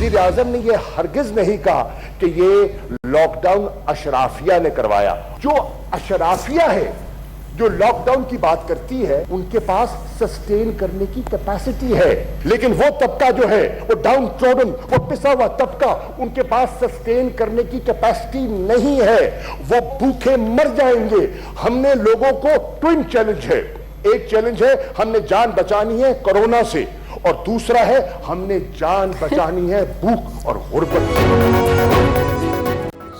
वजीर आजम ने यह हरगिज नहीं कहा कि ये लॉकडाउन अशराफिया ने करवाया। जो अशराफिया है, जो लॉकडाउन की बात करती है, उनके पास सस्टेन करने की कैपेसिटी है, लेकिन वो तबका जो है, वो डाउन ट्रोडन, वो पिसा हुआ तबका, उनके पास सस्टेन करने की कैपेसिटी नहीं है, वो भूखे मर जाएंगे। हमने लोगों को ट्विन चैलेंज है, एक चैलेंज है हमने जान बचानी है कोरोना से, और दूसरा है हमने जान बचानी है भूख और गुर्बत से।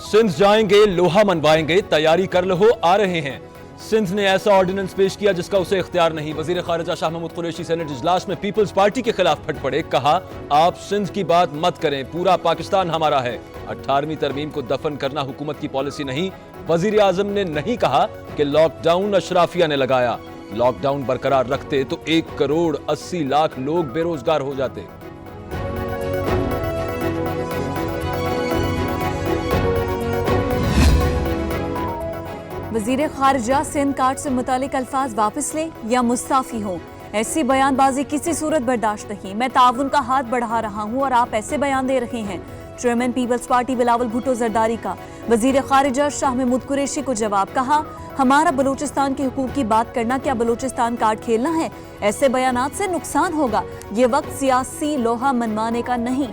सिंध जाएंगे, लोहा मनवाएंगे, तैयारी कर लो, आ रहे हैं। सिंध ने ऐसा ऑर्डिनेंस पेश किया जिसका उसे इख्तियार नहीं। वजीर खारिजा शाह महमूद कुरैशी सेनेट इजलास में पीपल्स पार्टी के खिलाफ फट पड़े। कहा, आप सिंध की बात मत करें, पूरा पाकिस्तान हमारा है। 18वीं तरमीम को दफन करना हुकूमत की पॉलिसी नहीं। वजीर आजम ने नहीं कहा कि लॉकडाउन अशराफिया ने लगाया। लॉकडाउन बरकरार रखते तो 1 करोड़ 80 लाख लोग बेरोजगार हो जाते। वजीर खारिजा सिंध कार्ड से मुतालिक अल्फाज वापस लें या मुस्ताफी हों, ऐसी बयानबाजी किसी सूरत बर्दाश्त नहीं। मैं ताउन का हाथ बढ़ा रहा हूं और आप ऐसे बयान दे रहे हैं। चेयरमैन पीपल्स पार्टी बिलावल भुट्टो जरदारी का वजीर खारिजा शाह महमूद कुरैशी को जवाब। कहा, हमारा बलूचिस्तान के हुकूक की बात करना क्या बलूचिस्तान कार्ड खेलना है? ऐसे बयानात से नुकसान होगा। ये वक्त सियासी लोहा मनवाने का नहीं।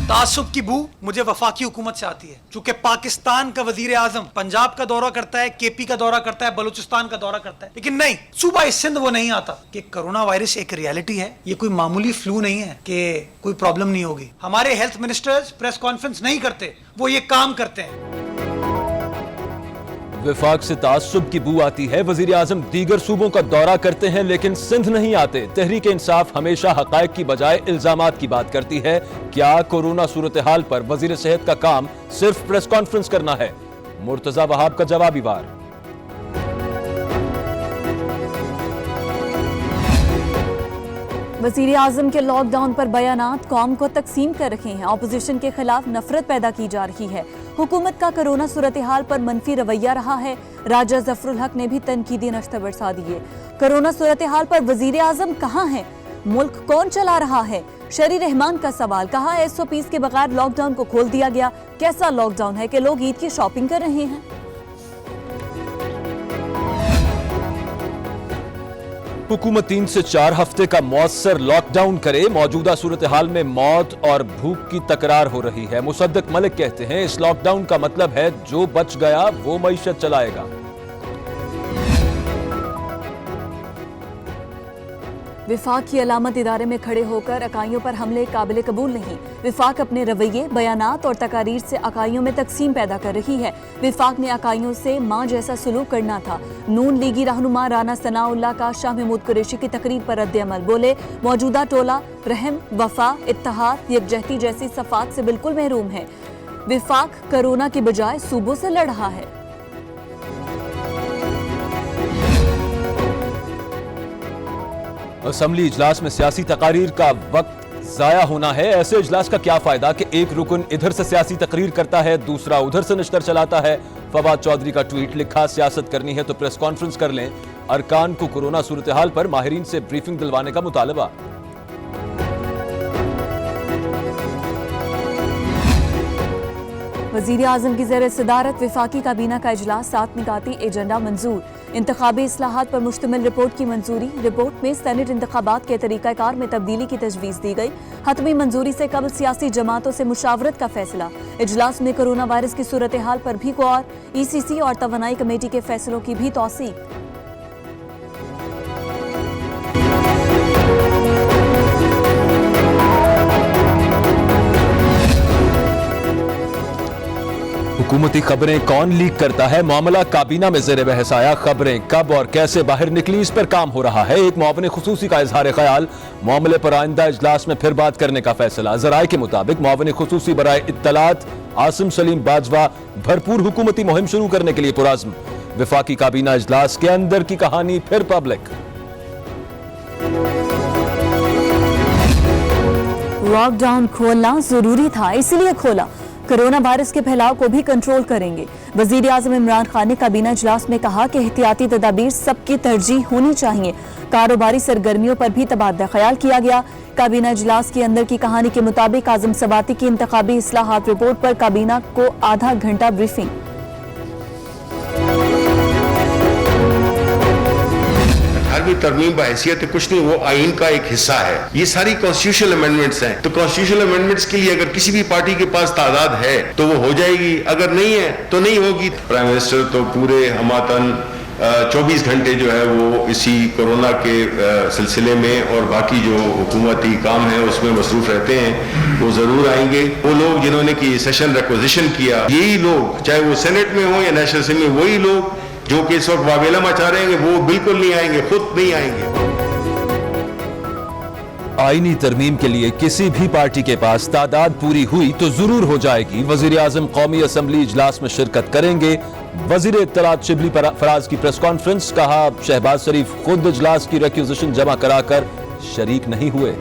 तासुब की बू मुझे वफाकी हुकूमत से आती है, चूंकि पाकिस्तान का वजीर आजम पंजाब का दौरा करता है, केपी का दौरा करता है, बलूचिस्तान का दौरा करता है, लेकिन नहीं, सूबा सिंध वो नहीं आता। कि कोरोना वायरस एक रियलिटी है, ये कोई मामूली फ्लू नहीं है कि कोई प्रॉब्लम नहीं होगी। हमारे हेल्थ मिनिस्टर्स प्रेस कॉन्फ्रेंस नहीं करते, वो ये काम करते हैं। विफाक से तासुब की बू आती है। वजीर आजम दीगर सूबों का दौरा करते हैं लेकिन सिंध नहीं आते। तहरीक इंसाफ हमेशा हकायक की बजाय इल्जामात की बात करती है। क्या कोरोना सूरत हाल पर वजीर सेहत का काम सिर्फ प्रेस कॉन्फ्रेंस करना है? मुर्तजा वहाब का जवाबी वार। वजीर आजम के लॉकडाउन पर बयानात कौम को तकसीम कर रहे हैं। अपोजिशन के खिलाफ नफरत पैदा की जा रही है। हुकूमत का कोरोना सूरत हाल पर मनफी रवैया रहा है। राजा जफरुल हक ने भी तनकीदी नश्तर बरसा दिए। कोरोना सूरत हाल पर वजीर आजम कहाँ हैं? मुल्क कौन चला रहा है? शरी रहमान का सवाल। कहा, SOPs के बगैर लॉकडाउन को खोल दिया गया। कैसा लॉकडाउन है कि लोग ईद की शॉपिंग कर रहे हैं? हुकूमत 3 से 4 हफ्ते का मौसर लॉकडाउन करे। मौजूदा सूरत हाल में मौत और भूख की तकरार हो रही है। मुसद्दक मलिक कहते हैं, इस लॉकडाउन का मतलब है जो बच गया वो मईशत चलाएगा। विफाक की अलामत इदारे में खड़े होकर अकाइयों पर हमले काबिल कबूल नहीं। विफाक अपने रवैये, बयानात और तकारीर से अकाइयों में तकसीम पैदा कर रही है। विफाक ने अकाइयों से मां जैसा सलूक करना था। नून लीगी रहनुमा राना सनाउल्लाह का शाह महमूद कुरैशी की तकरीर पर रद्द-ए-अमल। बोले, मौजूदा टोला रहम, वफा, इत्तेहाद, यकजहती जैसी सफात से बिल्कुल महरूम है। विफाक कोरोना की बजाय सूबों से लड़ रहा है। असम्बली इजलास में सियासी तकारीर का वक्त जाया होना है। ऐसे इजलास का क्या फायदा कि एक रुकन इधर से सियासी तकरीर करता है, दूसरा उधर से नश्तर चलाता है। फवाद चौधरी का ट्वीट लिखा, सियासत करनी है तो प्रेस कॉन्फ्रेंस कर लें। अरकान को कोरोना सूरत हाल पर माहिरीन से ब्रीफिंग दिलवाने का मुतालबा। वजीर आजम की ज़ेर सदारत विफाकी काबीना का इजलास, 7 निकाती एजेंडा मंजूर। इंतखाबी इस्लाहात पर मुश्तमिल रिपोर्ट की मंजूरी। रिपोर्ट में सेनेट इंतखाबात के तरीक़ाकार में तब्दीली की तजवीज़ दी गई। हतमी मंजूरी से कबल सियासी जमातों से मुशावरत का फैसला। इजलास में कोरोना वायरस की सूरत हाल पर भी गौर। ECC और तवानाई कमेटी के फैसलों की भी तौसीक। हुकूमती खबरें कौन लीक करता है? मामला काबीना में ज़ेर बहस आया। खबरें कब और कैसे बाहर निकली, इस पर काम हो रहा है। एक मुआविन खुसूसी का इजहार ख्याल। मामले पर आइंदा इजलास में फिर बात करने का फैसला। ज़राए के मुताबिक मुआविन खुसूसी बराए इत्तलात आसिम सलीम बाजवा भरपूर हुकूमती मुहिम शुरू करने के लिए पुरज़्म। विफाकी काबीना इजलास के अंदर की कहानी फिर पब्लिक। लॉकडाउन खोलना जरूरी था, इसलिए खोला। कोरोना वायरस के फैलाव को भी कंट्रोल करेंगे। वजीर आजम इमरान खान ने काबीना इजलास में कहा कि एहतियाती तदाबीर सबकी तरजीह होनी चाहिए। कारोबारी सरगर्मियों पर भी तबादला ख्याल किया गया। काबीना इजलास के अंदर की कहानी के मुताबिक आजम सवाती की इंतखाबी इस्लाहात रिपोर्ट पर काबीना को आधा घंटा ब्रीफिंग। 18वीं तरमीम बहैसियत कुछ नहीं, वो आइन का एक हिस्सा है। ये सारी कॉन्स्टिट्यूशनल अमेंडमेंट्स हैं, तो कॉन्स्टिट्यूशनल अमेंडमेंट्स के लिए अगर किसी भी पार्टी के पास तादाद है तो वो हो जाएगी, अगर नहीं है तो नहीं होगी। प्राइम मिनिस्टर तो पूरे हमातन 24 घंटे जो है वो इसी कोरोना के सिलसिले में और बाकी जो हुकूमती काम है उसमें मसरूफ रहते हैं। वो जरूर आएंगे। वो लोग जिन्होंने की सेशन रिक्वेजिशन किया, यही लोग चाहे वो सेनेट में हो या नेशनल असेंबली में, वही लोग जो कि इस वक्त वावेला मचा रहे हैं वो बिल्कुल नहीं आएंगे, खुद नहीं आएंगे। आईनी तरमीम के लिए किसी भी पार्टी के पास तादाद पूरी हुई तो जरूर हो जाएगी। वजीर आजम कौमी असम्बली इजलास में शिरकत करेंगे। वजीर इत्तलात शिबली फराज की प्रेस कॉन्फ्रेंस, कहा शहबाज शरीफ खुद इजलास की रिक्विजिशन जमा कराकर शरीक नहीं हुए।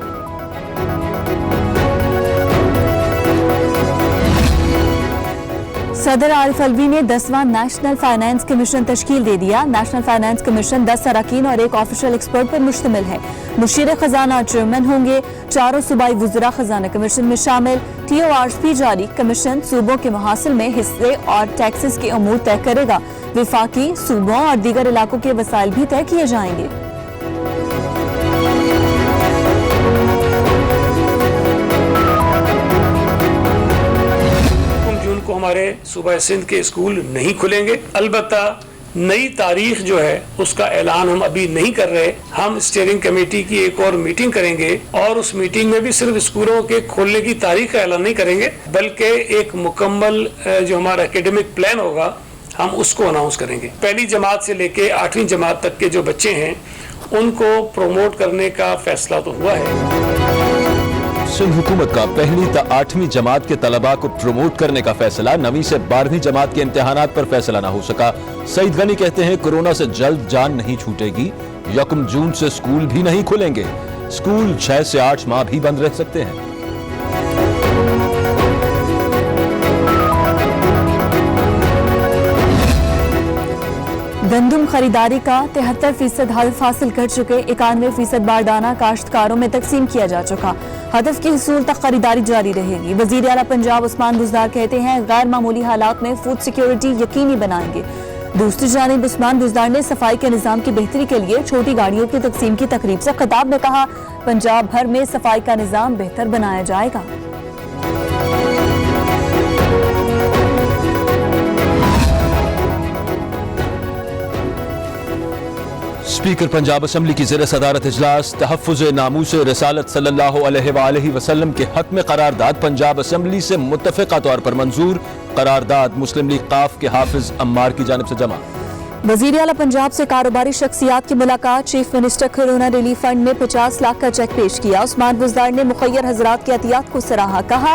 सदर आरिफ अलवी ने 10वां नेशनल फाइनेंस कमीशन तश्कील दे दिया। नेशनल फाइनेंस कमीशन 10 अरकान और एक ऑफिशियल एक्सपर्ट पर मुश्तमिल है। मुशीर खजाना चेयरमैन होंगे। चारों सूबाई वुज़रा खजाना कमीशन में शामिल। TORs जारी कमीशन सूबों के मुहासिल में हिस्से और टैक्सेस के अमूर तय करेगा। विफाकी, सूबों और दीगर इलाकों के वसाइल भी तय किए जाएंगे। को हमारे सूबा सिंध के स्कूल नहीं खुलेंगे। अलबत्ता नई तारीख जो है उसका ऐलान हम अभी नहीं कर रहे। हम स्टीयरिंग कमेटी की एक और मीटिंग करेंगे और उस मीटिंग में भी सिर्फ स्कूलों के खोलने की तारीख का ऐलान नहीं करेंगे, बल्कि एक मुकम्मल जो हमारा एकेडमिक प्लान होगा हम उसको अनाउंस करेंगे। पहली जमात से लेके 8वीं जमात तक के जो बच्चे हैं उनको प्रोमोट करने का फैसला तो हुआ है। सिंध हुकूमत का पहली से 8वीं जमात के तलबा को प्रमोट करने का फैसला, 9वीं से 12वीं जमात के इम्तिहानात पर फैसला न हो सका। सईद गनी कहते हैं कोरोना से जल्द जान नहीं छूटेगी। 1 जून से स्कूल भी नहीं खुलेंगे। स्कूल 6 से 8 माह भी बंद रह सकते हैं। गंदम खरीदारी का 73% हदफ हासिल कर चुके 91% बारदाना काश्तकारों में तकसीम किया जा चुका। हदफ के हुसूल तक खरीदारी जारी रहेगी। वजीर आला पंजाब उस्मान बुज़दार कहते हैं गैर मामूली हालात में फूड सिक्योरिटी यकीनी बनाएंगे। दूसरी जानिब उस्मान बुज़दार ने सफाई के निज़ाम की बेहतरी के लिए छोटी गाड़ियों की तकसीम की तकरीब से खिताब में कहा पंजाब भर में सफाई का निज़ाम बेहतर बनाया जाएगा। स्पीकर पंजाब असम्बली की ज़ेर सदारत इजलास तहफ़्फ़ुज़ नामूस रिसालत सल्लल्लाहु अलैहि वसल्लम के हक में करारदाद पंजाब असम्बली से मुत्तफ़िक़ा तौर पर मंजूर। करारदाद मुस्लिम लीग काफ के हाफिज अम्मार की जानिब से जमा। वज़ीर आला पंजाब से कारोबारी शख्सियात की मुलाकात। Chief minister corona relief fund में 50 लाख का चेक पेश किया। उस्मान बुज़दार ने मुखय्यर हजरात की एहतियात को सराहा। कहा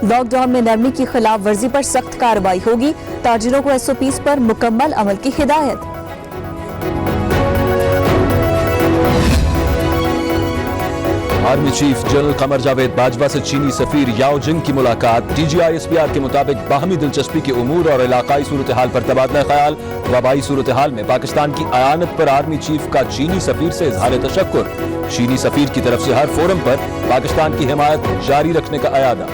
लॉकडाउन में नरमी की खिलाफ वर्जी पर सख्त कार्रवाई होगी। ताजिरों को SOPs पर मुकम्मल अमल की हिदायत। Army chief general Qamar Javed Bajwa से चीनी सफीर याओ जिंग की मुलाकात। DGI SPR के मुताबिक बाहमी दिलचस्पी के उमूर और इलाकाई सूरत हाल पर तबादला ख्याल। वबाई सूरत हाल में पाकिस्तान की आयानत पर आर्मी चीफ का चीनी सफीर से इजहार तशक्कुर। चीनी सफीर की तरफ से हर फोरम पर पाकिस्तान की हिमायत जारी रखने का अयादा।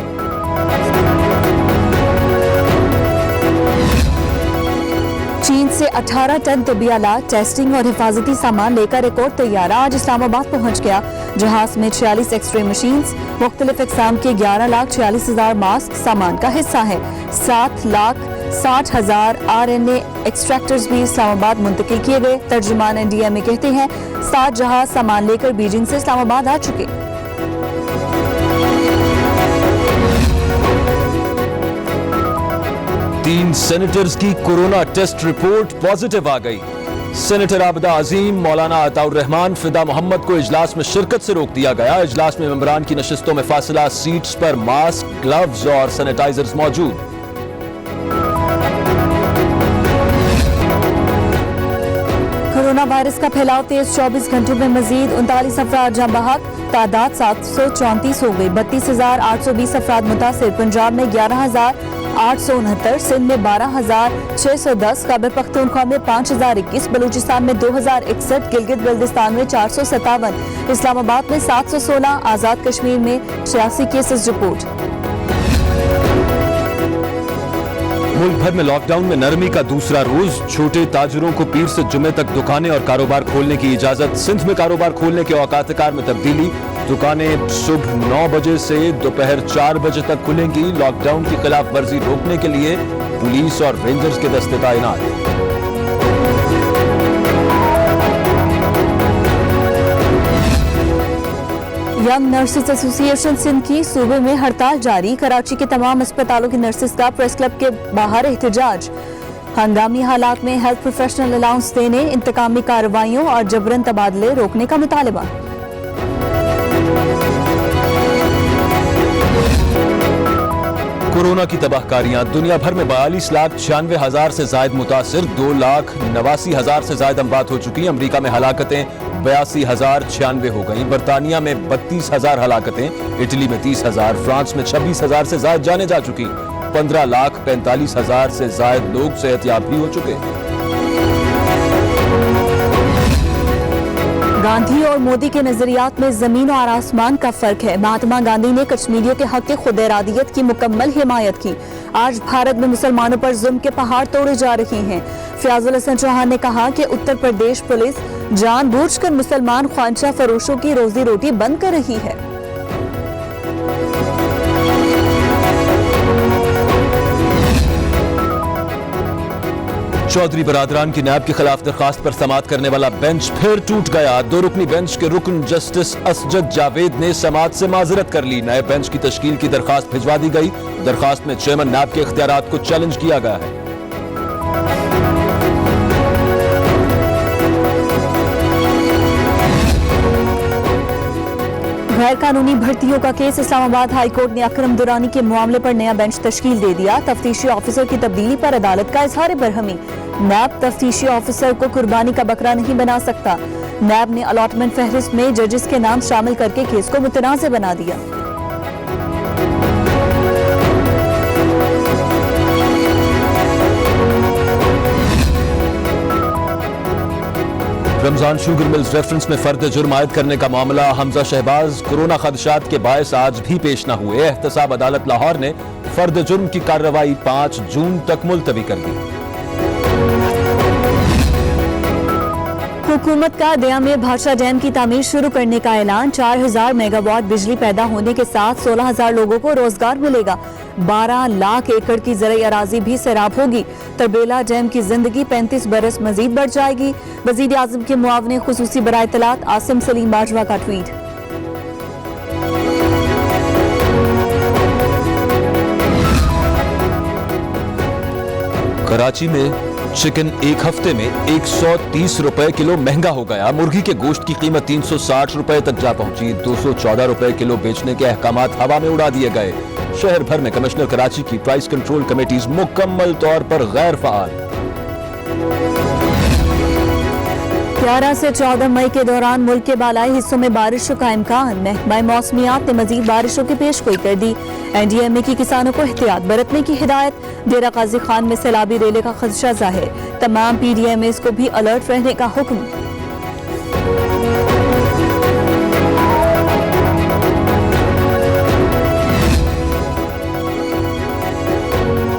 चीन से 18 टन तिब्बी आलात, टेस्टिंग और हिफाजती सामान लेकर एक और तैयारा आज इस्लामाबाद पहुंच गया। जहाज में 46 एक्सरे मशीन्स, मुख्तलिफ इकसाम के 11,46,000 मास्क सामान का हिस्सा है। 7,60,000 RNA एक्सट्रैक्टर्स भी इस्लामाबाद मुंतकिल किए गए। तर्जुमान NDA में कहते हैं 7 जहाज सामान लेकर बीजिंग से इस्लामाबाद आ चुके। तीन सेनेटर्स की कोरोना टेस्ट रिपोर्ट पॉजिटिव आ गई। सेनेटर आबिदा अजीम, मौलाना अताउर रहमान, फिदा मोहम्मद को इजलास में शिरकत से रोक दिया गया। इजलास में मेंबरान की नशिस्तों में फासिला, सीट्स पर मास्क, ग्लव्स और सैनिटाइजर्स मौजूद। कोरोना वायरस का फैलाव तेज, 24 घंटों में मजीद 39 अफराद जाँ बहक, तादाद 734 हो गई। 32,820 अफराद मुतासिर। पंजाब में 869, सिंध में 12,610, खैबर पख्तूनख्वा में 5,021, बलूचिस्तान में 2,061, गिलगित बल्तिस्तान में 457, इस्लामाबाद में 716, आजाद कश्मीर में 86 केसेस रिपोर्ट। मुल्क भर में लॉकडाउन में नरमी का दूसरा रोज, छोटे ताजरों को पीर से जुमे तक दुकानें और कारोबार खोलने की इजाजत। सिंध में कारोबार खोलने के औकात-ए-कार में तब्दीली, दुकानें सुबह 9 बजे से दोपहर 4 बजे तक खुलेंगी। लॉकडाउन की खिलाफ वर्जी रोकने के लिए पुलिस और रेंजर्स के दस्ते तैनात। यंग नर्सेस एसोसिएशन सिंध की सूबे में हड़ताल जारी, कराची के तमाम अस्पतालों की नर्सेस का प्रेस क्लब के बाहर एहतजाज। हंगामी हालात में हेल्थ प्रोफेशनल अलाउंस देने, इंतकामी कार्रवाइयों और जबरन तबादले रोकने का मुतालबा। कोरोना की तबाहकारियां, दुनिया भर में 42,96,000 से जायद मुतासिर, 2,89,000 से जायद अमवात हो चुकी। अमरीका में हलाकतें 82,096 हो गई, बरतानिया में 32,000 हलाकतें, इटली में 30,000, फ्रांस में 26,000 से जायद जाने जा चुकी। 15,45,000 से जायद लोग सेहतयाब भी हो चुके। गांधी और मोदी के नजरियात में जमीन और आसमान का फर्क है। महात्मा गांधी ने कश्मीरियों के हक के खुद इरादियत की मुकम्मल हिमायत की। आज भारत में मुसलमानों पर जुल्म के पहाड़ तोड़े जा रहे हैं। फयाजुल हसन चौहान ने कहा कि उत्तर प्रदेश पुलिस जानबूझकर मुसलमान ख्वांचा फरोशों की रोजी रोटी बंद कर रही है। चौधरी बरादरान की नैब के खिलाफ दरखास्त पर समाअत करने वाला बेंच फिर टूट गया। 2 रुकनी बेंच के रुकन जस्टिस असजद जावेद ने समाअत से माजरत कर ली। नए बेंच की तश्कील की दरखास्त भिजवा दी गई। दरखास्त में चेयरमैन नैब के इख्तियारात को चैलेंज किया गया है। गैर कानूनी भर्तियों का केस, इस्लामाबाद हाई कोर्ट ने अकरम दुरानी के मामले पर नया बेंच तश्कील दे दिया। तफ्तीशी ऑफिसर की तब्दीली पर अदालत का इजहार बरहमी। नैब तफ्तीशी ऑफिसर को कुर्बानी का बकरा नहीं बना सकता। नैब ने अलॉटमेंट फहरिस्त में जजेस के नाम शामिल करके केस को मुतनाज़ बना दिया। रमजान शुगर मिल्स रेफरेंस में फर्द जुर्म आयद करने का मामला, हमजा शहबाज कोरोना खदशात के बायस आज भी पेश न हुए। एहतसाब अदालत लाहौर ने फर्द जुर्म की कार्रवाई 5 जून तक मुलतवी कर दी। हुकूमत का दया में भाषा डैम की तामीर शुरू करने का ऐलान। 4,000 मेगावाट बिजली पैदा होने के साथ 16,000 लोगों को रोजगार मिलेगा। 12 लाख एकड़ की ज़राई अराजी भी सैराब होगी। तरबेला डैम की जिंदगी 35 बरस मजीद बढ़ जाएगी। वज़ीर आज़म के मुआवने खुसूसी बराए इत्तलात आसिम सलीम बाजवा का ट्वीट। कराची में चिकन एक हफ्ते में 130 रुपए किलो महंगा हो गया। मुर्गी के गोश्त की कीमत 360 रुपए तक जा पहुंची। 214 रुपए किलो बेचने के अहकामात हवा में उड़ा दिए गए। शहर भर में कमिश्नर कराची की प्राइस कंट्रोल कमेटीज मुकम्मल तौर पर गैर फाल। 11 से 14 मई के दौरान मुल्क के बालाई हिस्सों में बारिशों का इम्कान। महकमा मौसमियात ने मजीद बारिशों की पेशगोई कर दी। NDMA की किसानों को एहतियात बरतने की हिदायत। डेरा गाजी खान में सैलाबी रेले का खदशा जाहिर। तमाम PDMAs को भी अलर्ट रहने का हुक्म।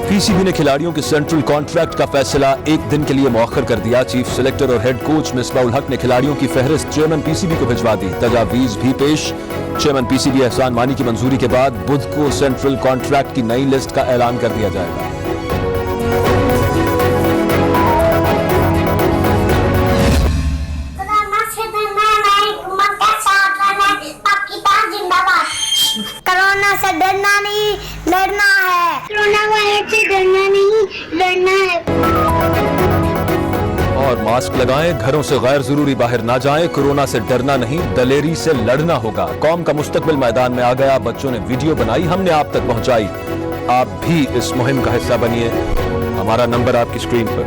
PCB ने खिलाड़ियों के सेंट्रल कॉन्ट्रैक्ट का फैसला 1 दिन के लिए मौखर कर दिया। चीफ सेलेक्टर और हेड कोच मिसबाउल हक ने खिलाड़ियों की फहरिस्त चेयरमैन PCB को भिजवा दी। तजावीज भी पेश। चेयरमैन PCB एहसान मानी की मंजूरी के बाद बुध को सेंट्रल कॉन्ट्रैक्ट की नई लिस्ट का ऐलान कर दिया जाएगा। कोरोना से डरना नहीं, लड़ना है। कोरोना वायरस से डरना नहीं, लड़ना है। और मास्क लगाएं, घरों से गैर जरूरी बाहर ना जाएं। कोरोना से डरना नहीं, दलेरी से लड़ना होगा। कौम का मुस्तकबिल मैदान में आ गया। बच्चों ने वीडियो बनाई, हमने आप तक पहुंचाई। आप भी इस मुहिम का हिस्सा बनिए। हमारा नंबर आपकी स्क्रीन पर।